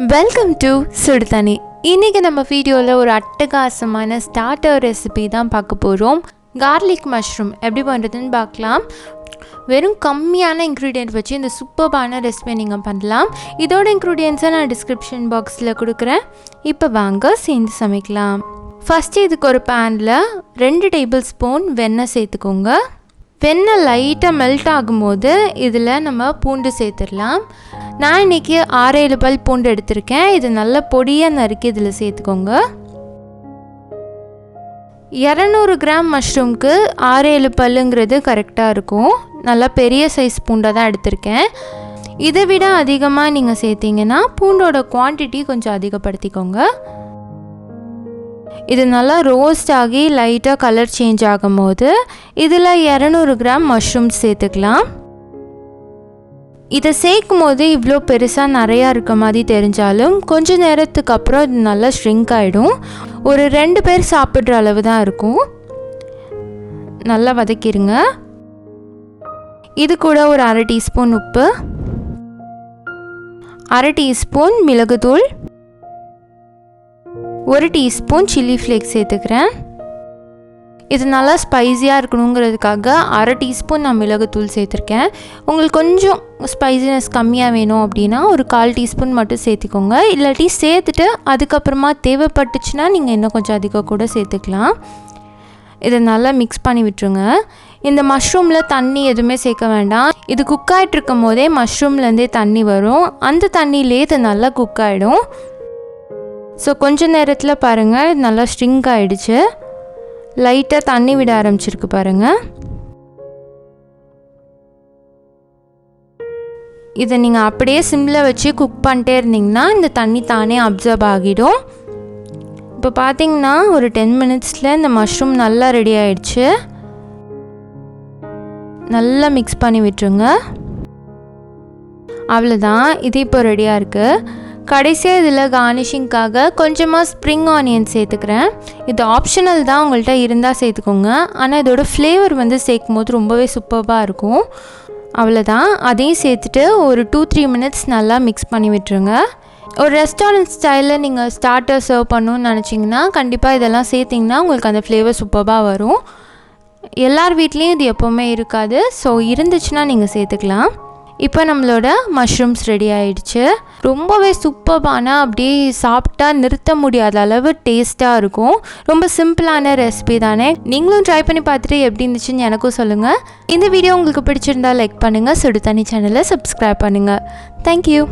Welcome to சுடுதண்ணி. இன்றைக்கி நம்ம வீடியோவில் ஒரு அட்டகாசமான ஸ்டார்டர் ரெசிபி தான் பார்க்க போகிறோம். கார்லிக் மஷ்ரூம் எப்படி பண்ணுறதுன்னு பார்க்கலாம். வெறும் கம்மியான இன்க்ரீடியன்ட் வச்சு இந்த சூப்பர்பான ரெசிபி நீங்கள் பண்ணலாம். இதோட இன்க்ரீடியன்ஸை நான் டிஸ்கிரிப்ஷன் பாக்ஸில் கொடுக்குறேன். இப்போ வாங்க சேர்ந்து சமைக்கலாம். ஃபஸ்ட்டு இதுக்கு ஒரு பேனில் 2 டேபிள் ஸ்பூன் வெண்ணெய் சேர்த்துக்கோங்க. வெண்ணெய் லைட்டாக மெல்ட் ஆகும்போது இதில் நம்ம பூண்டு சேர்த்துடலாம். நான் இன்றைக்கி 6-7 பல் பூண்டு எடுத்திருக்கேன். இது நல்ல பொடியாக நறுக்கி இதில் சேர்த்துக்கோங்க. 200 கிராம் மஷ்ரூம்க்கு 6-7 பல்லுங்கிறது கரெக்டாக இருக்கும். நல்லா பெரிய சைஸ் பூண்டை தான் எடுத்திருக்கேன். இதை விட அதிகமாக நீங்கள் சேர்த்திங்கன்னா பூண்டோட குவான்டிட்டி கொஞ்சம் அதிகப்படுத்திக்கோங்க. இது நல்லா ரோஸ்ட் ஆகி லைட்டாக கலர் சேஞ்ச் ஆகும் போது இதில் 200 கிராம் மஷ்ரூம்ஸ் சேர்த்துக்கலாம். இதை சேர்க்கும் போது இவ்வளோ பெருசாக நிறையா இருக்க மாதிரி தெரிஞ்சாலும் கொஞ்சம் நேரத்துக்கு அப்புறம் இது நல்லா ஷ்ரிங்க் ஆகிடும். ஒரு 2 பேர் சாப்பிட்ற அளவு தான் இருக்கும். நல்லா வதக்கிடுங்க. இது கூட ஒரு 1/2 டீஸ்பூன் உப்பு, 1/2 டீஸ்பூன் மிளகுத்தூள், 1 டீஸ்பூன் சில்லி ஃப்ளேக்ஸ் சேர்த்துக்கிறேன். இது நல்லா ஸ்பைஸியாக இருக்கணுங்கிறதுக்காக 1/2 டீஸ்பூன் நான் மிளகுத்தூள் சேர்த்துருக்கேன். உங்களுக்கு கொஞ்சம் ஸ்பைசினஸ் கம்மியாக வேணும் அப்படின்னா ஒரு 1/4 டீஸ்பூன் மட்டும் சேர்த்துக்கோங்க. இல்லாட்டி சேர்த்துட்டு அதுக்கப்புறமா தேவைப்பட்டுச்சுன்னா நீங்கள் இன்னும் கொஞ்சம் அதிகம் கூட சேர்த்துக்கலாம். இதை நல்லா மிக்ஸ் பண்ணி விட்டுருங்க. இந்த மஷ்ரூமில் தண்ணி எதுவுமே சேர்க்க வேண்டாம். இது குக் ஆகிட்டு இருக்கும் போதே மஷ்ரூம்லேருந்தே தண்ணி வரும். அந்த தண்ணியிலே இது நல்லா குக் ஆகிடும். ஸோ கொஞ்சம் நேரத்தில் பாருங்கள் இது நல்லா ஸ்ட்ரிங்க் ஆகிடுச்சு. லைட்டாக தண்ணி விட ஆரம்பிச்சிருக்கு பாருங்கள். இதை நீங்கள் அப்படியே சிம்மில் வச்சு குக் பண்ணிட்டே இருந்தீங்கன்னா இந்த தண்ணி தானே அப்சர்வ் ஆகிடும். இப்போ பார்த்தீங்கன்னா ஒரு 10 மினிட்ஸில் இந்த மஷ்ரூம் நல்லா ரெடி ஆகிடுச்சு. நல்லா மிக்ஸ் பண்ணி விட்டுருங்க. அவ்வளோதான், இது இப்போ ரெடியாக இருக்குது. கடைசியாக இதில் கார்னிஷிங்காக கொஞ்சமாக ஸ்ப்ரிங் ஆனியன் சேர்த்துக்கிறேன். இது ஆப்ஷனல் தான், உங்கள்கிட்ட இருந்தால் சேர்த்துக்கோங்க. ஆனால் இதோட ஃப்ளேவர் சேர்க்கும் போது ரொம்பவே சூப்பராக இருக்கும். அவ்வளோதான், அதையும் சேர்த்துட்டு ஒரு 2-3 மினிட்ஸ் நல்லா மிக்ஸ் பண்ணி விட்டுருங்க. ஒரு ரெஸ்டாரண்ட் ஸ்டைலில் நீங்கள் ஸ்டார்டர் சர்வ் பண்ணணுன்னு நினச்சிங்கன்னா கண்டிப்பாக இதெல்லாம் சேர்த்திங்கன்னா உங்களுக்கு அந்த ஃப்ளேவர் சூப்பராக வரும். எல்லார் வீட்லேயும் இது எப்போவுமே இருக்காது. ஸோ இருந்துச்சுன்னா நீங்கள் சேர்த்துக்கலாம். இப்போ நம்மளோட மஷ்ரூம்ஸ் ரெடி ஆகிடுச்சு. ரொம்பவே சூப்பரான, அப்படியே சாப்பிட்டா நிறுத்த முடியாத அளவு டேஸ்ட்டாக இருக்கும். ரொம்ப சிம்பிளான ரெசிபி தானே. நீங்களும் ட்ரை பண்ணி பார்த்துட்டு எப்படி இருந்துச்சுன்னு எனக்கும் சொல்லுங்கள். இந்த வீடியோ உங்களுக்கு பிடிச்சிருந்தா லைக் பண்ணுங்கள். சுடுதண்ணி சேனலை சப்ஸ்கிரைப் பண்ணுங்கள். தேங்க்யூ.